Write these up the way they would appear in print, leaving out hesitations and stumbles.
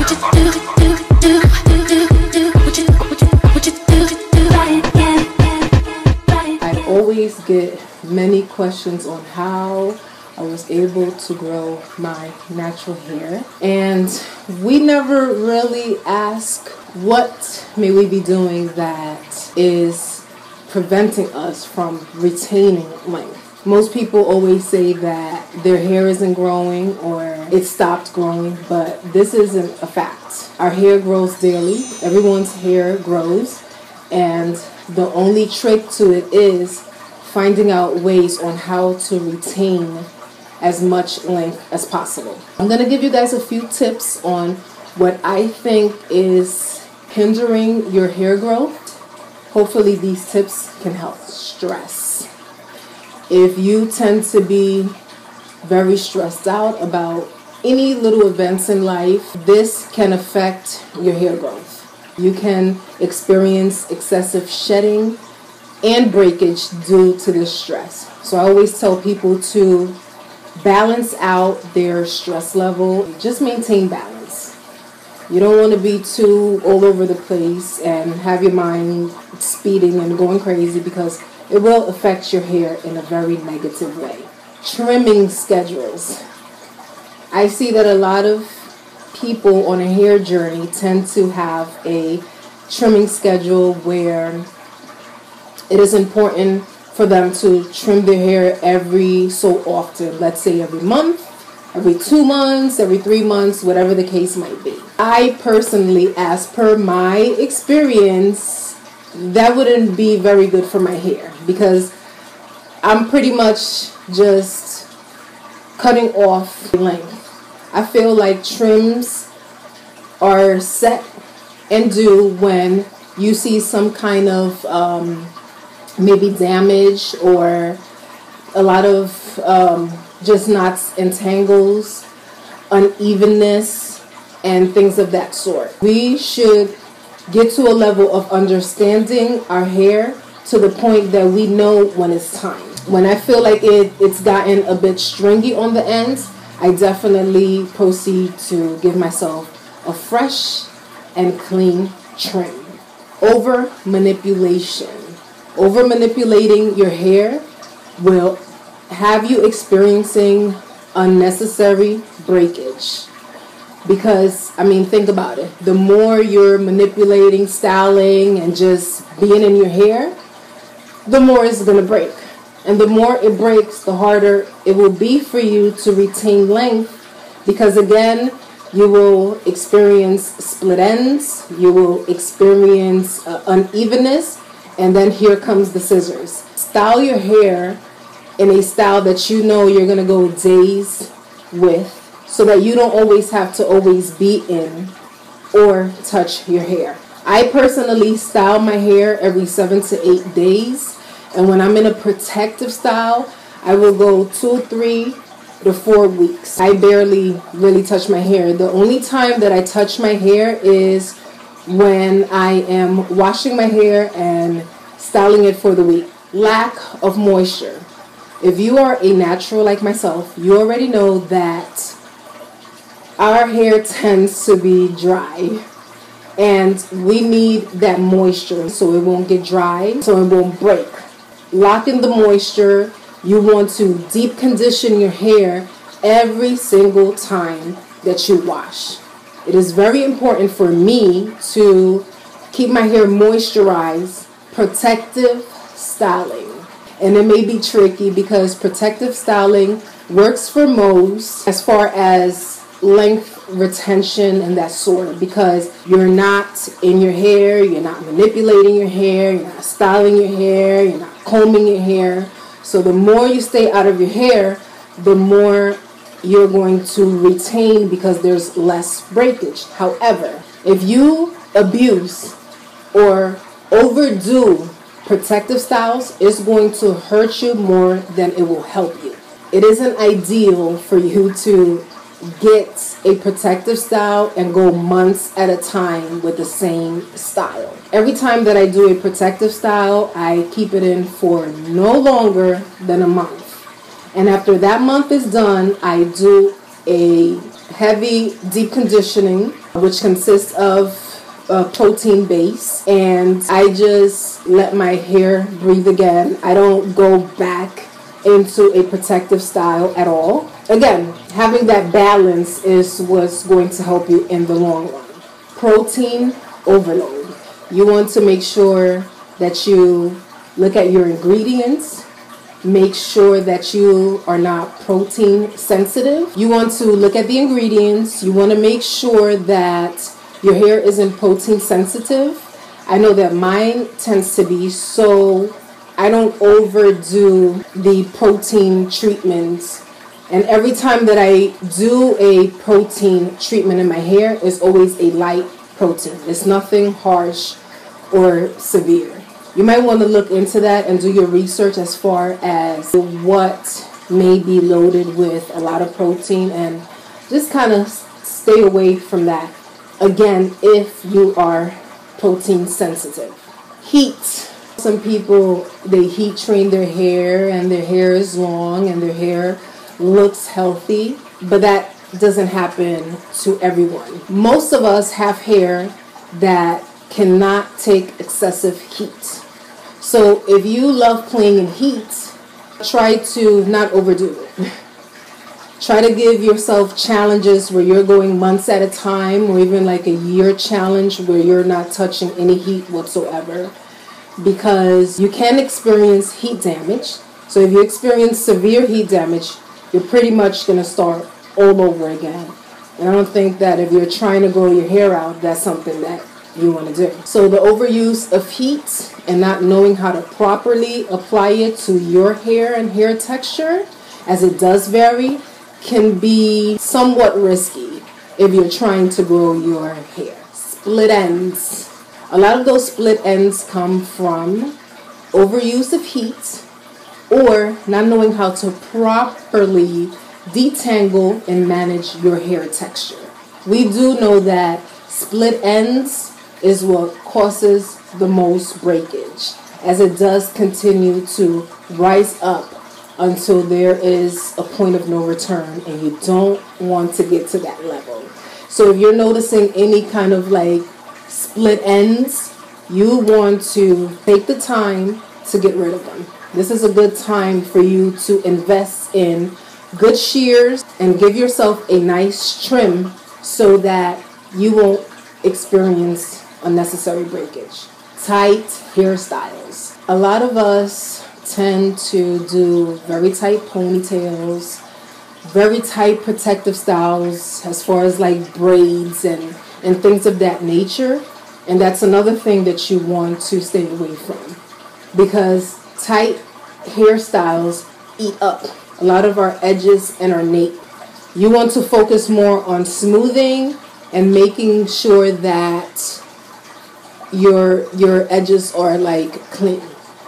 I always get many questions on how I was able to grow my natural hair, and we never really ask what may we be doing that is preventing us from retaining length. Most people always say that their hair isn't growing or it stopped growing, but this isn't a fact. Our hair grows daily. Everyone's hair grows, and the only trick to it is finding out ways on how to retain as much length as possible. I'm going to give you guys a few tips on what I think is hindering your hair growth. Hopefully these tips can help. Stress. If you tend to be very stressed out about any little events in life, this can affect your hair growth. You can experience excessive shedding and breakage due to this stress. So I always tell people to balance out their stress level. Just maintain balance. You don't want to be too all over the place and have your mind speeding and going crazy, because it will affect your hair in a very negative way. Trimming schedules. I see that a lot of people on a hair journey tend to have a trimming schedule where it is important for them to trim their hair every so often. Let's say every month, every 2 months, every 3 months, whatever the case might be. I personally, as per my experience, that wouldn't be very good for my hair, because I'm pretty much just cutting off length. I feel like trims are set and due when you see some kind of maybe damage or a lot of just knots and tangles, unevenness, and things of that sort. We should get to a level of understanding our hair to the point that we know when it's time. When I feel like it's gotten a bit stringy on the ends, I definitely proceed to give myself a fresh and clean trim. Over manipulation. Over manipulating your hair will have you experiencing unnecessary breakage. Because, I mean, think about it. The more you're manipulating, styling, and just being in your hair, the more it's going to break. And the more it breaks, the harder it will be for you to retain length, because again, you will experience split ends, you will experience unevenness, and then here comes the scissors. Style your hair in a style that you know you're going to go days with, so that you don't always have to always be in or touch your hair. I personally style my hair every 7 to 8 days. And when I'm in a protective style, I will go 2, 3 to 4 weeks. I barely really touch my hair. The only time that I touch my hair is when I am washing my hair and styling it for the week. Lack of moisture. If you are a natural like myself, you already know that our hair tends to be dry. And we need that moisture so it won't get dry, so it won't break. Lock in the moisture. You want to deep condition your hair every single time that you wash. It is very important for me to keep my hair moisturized. Protective styling. And it may be tricky because protective styling works for most as far as length retention and that sort, because you're not in your hair, you're not manipulating your hair, you're not styling your hair, you're not combing your hair. So the more you stay out of your hair, the more you're going to retain, because there's less breakage. However, if you abuse or overdo protective styles, it's going to hurt you more than it will help you. It isn't ideal for you to get a protective style and go months at a time with the same style. Every time that I do a protective style, I keep it in for no longer than a month. And after that month is done, I do a heavy deep conditioning, which consists of a protein base, and I just let my hair breathe again. I don't go back into a protective style at all. Again, having that balance is what's going to help you in the long run. Protein overload. You want to make sure that you look at your ingredients. Make sure that you are not protein sensitive. You want to look at the ingredients. You want to make sure that your hair isn't protein sensitive. I know that mine tends to be, so I don't overdo the protein treatments. And every time that I do a protein treatment in my hair, it's always a light protein. It's nothing harsh or severe. You might want to look into that and do your research as far as what may be loaded with a lot of protein, and just kind of stay away from that. Again, if you are protein sensitive. Heat. Some people, they heat train their hair and their hair is long and their hair looks healthy, but that doesn't happen to everyone. Most of us have hair that cannot take excessive heat. So if you love playing in heat, try to not overdo it. Try to give yourself challenges where you're going months at a time, or even like a year challenge where you're not touching any heat whatsoever, because you can experience heat damage. So if you experience severe heat damage, you're pretty much going to start all over again. And I don't think that if you're trying to grow your hair out, that's something that you want to do. So the overuse of heat and not knowing how to properly apply it to your hair and hair texture, as it does vary, can be somewhat risky if you're trying to grow your hair. Split ends. A lot of those split ends come from overuse of heat or not knowing how to properly detangle and manage your hair texture. We do know that split ends is what causes the most breakage, as it does continue to rise up until there is a point of no return, and you don't want to get to that level. So if you're noticing any kind of like split ends, you want to take the time to get rid of them. This is a good time for you to invest in good shears and give yourself a nice trim so that you won't experience unnecessary breakage. Tight hairstyles. A lot of us tend to do very tight ponytails, very tight protective styles as far as like braids and things of that nature. And that's another thing that you want to stay away from, because tight hairstyles eat up a lot of our edges and our nape. You want to focus more on smoothing and making sure that your edges are like clean.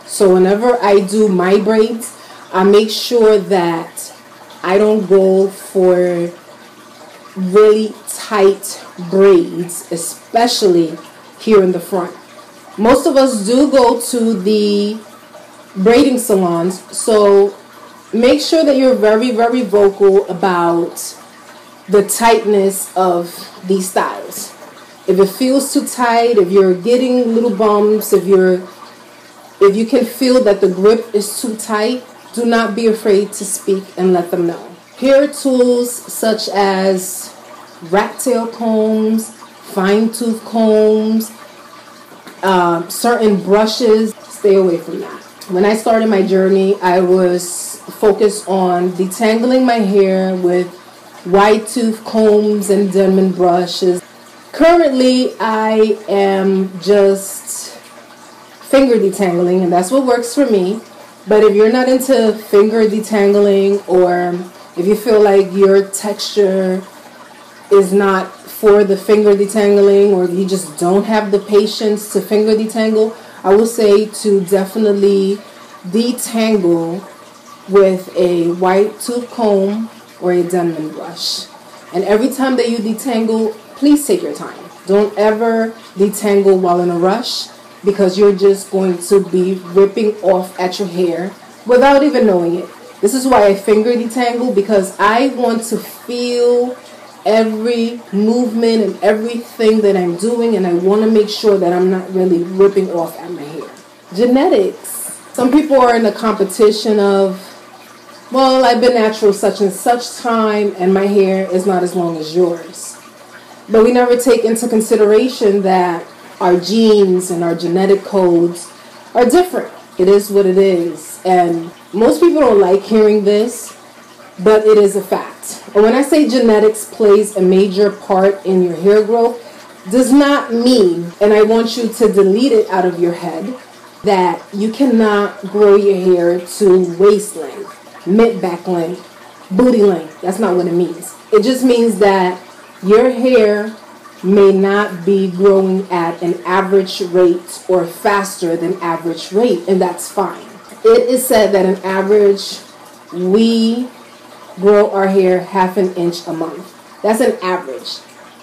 So whenever I do my braids, I make sure that I don't go for really tight braids, especially here in the front. Most of us do go to the braiding salons, so make sure that you're very, very vocal about the tightness of these styles. If it feels too tight, if you're getting little bumps, if you can feel that the grip is too tight, do not be afraid to speak and let them know. Hair tools such as rat tail combs, fine tooth combs, certain brushes, stay away from that. When I started my journey, I was focused on detangling my hair with wide tooth combs and Denman brushes. Currently, I am just finger detangling, and that's what works for me. But if you're not into finger detangling, or if you feel like your texture is not for the finger detangling, or you just don't have the patience to finger detangle, I would say to definitely detangle with a white tooth comb or a Denman brush. And every time that you detangle, please take your time. Don't ever detangle while in a rush, because you're just going to be ripping off at your hair without even knowing it. This is why I finger detangle, because I want to feel every movement and everything that I'm doing, and I want to make sure that I'm not really ripping off at my hair. Genetics. Some people are in a competition of, well, I've been natural such and such time and my hair is not as long as yours. But we never take into consideration that our genes and our genetic codes are different. It is what it is. And most people don't like hearing this, but it is a fact. And when I say genetics plays a major part in your hair growth, does not mean, and I want you to delete it out of your head, that you cannot grow your hair to waist length, mid-back length, booty length. That's not what it means. It just means that your hair may not be growing at an average rate or faster than average rate, and that's fine. It is said that on average, we grow our hair ½ an inch a month. That's an average,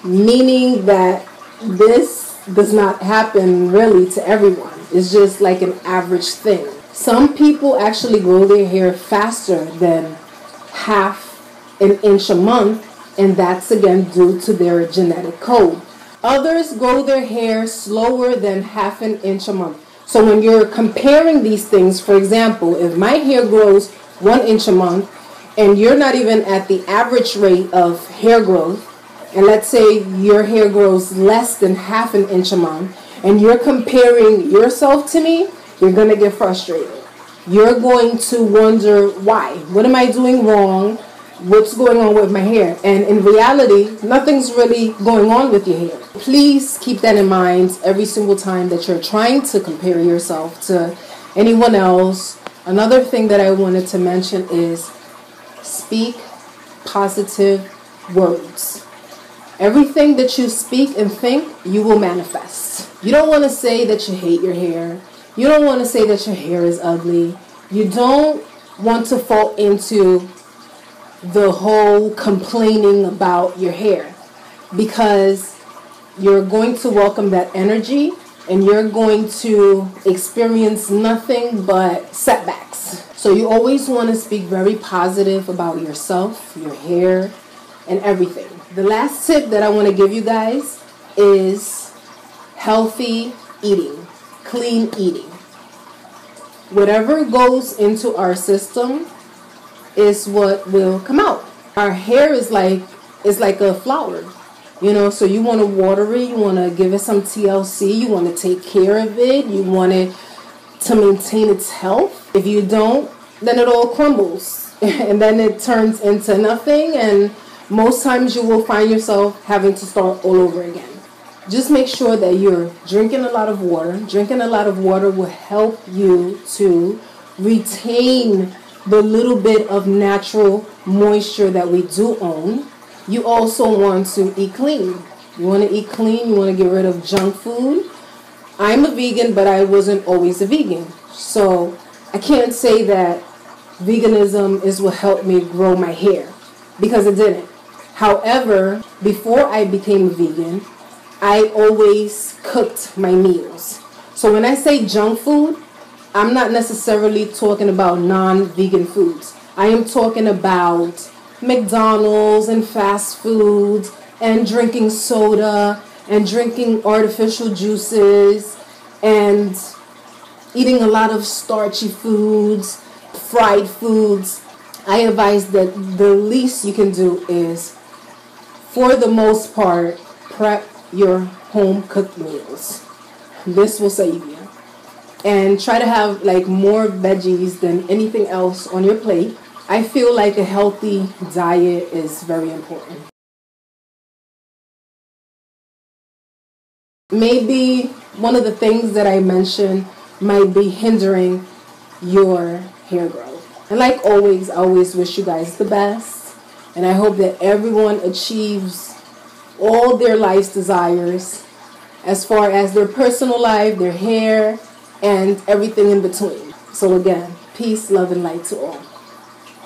meaning that this does not happen really to everyone. It's just like an average thing. Some people actually grow their hair faster than ½ an inch a month, and that's again due to their genetic code. Others grow their hair slower than ½ an inch a month. So when you're comparing these things, for example, if my hair grows 1 inch a month and you're not even at the average rate of hair growth, and let's say your hair grows less than ½ an inch a month, and you're comparing yourself to me, you're going to get frustrated. You're going to wonder why. What am I doing wrong? What's going on with my hair? And in reality, nothing's really going on with your hair. Please keep that in mind every single time that you're trying to compare yourself to anyone else. Another thing that I wanted to mention is speak positive words. Everything that you speak and think, you will manifest. You don't want to say that you hate your hair. You don't want to say that your hair is ugly. You don't want to fall into the whole complaining about your hair, because you're going to welcome that energy and you're going to experience nothing but setbacks. So you always want to speak very positive about yourself, your hair, and everything. The last tip that I want to give you guys is healthy eating, clean eating. Whatever goes into our system is what will come out. Our hair is like a flower, you know, so you want to water it, you want to give it some TLC, you want to take care of it, you want it to maintain its health. If you don't, then it all crumbles and then it turns into nothing, and most times you will find yourself having to start all over again. Just make sure that you're drinking a lot of water. Drinking a lot of water will help you to retain the little bit of natural moisture that we do own. You also want to eat clean. You want to eat clean. You want to get rid of junk food. I'm a vegan, but I wasn't always a vegan. So I can't say that veganism is what helped me grow my hair, because it didn't. However, before I became a vegan, I always cooked my meals. So when I say junk food, I'm not necessarily talking about non-vegan foods. I am talking about McDonald's and fast foods and drinking soda and drinking artificial juices and eating a lot of starchy foods, fried foods. I advise that the least you can do is, for the most part, prep your home cooked meals. This will save you. And try to have like more veggies than anything else on your plate. I feel like a healthy diet is very important. Maybe one of the things that I mentioned might be hindering your hair growth. And like always, I always wish you guys the best. And I hope that everyone achieves all their life's desires as far as their personal life, their hair, and everything in between. So again, peace, love, and light to all.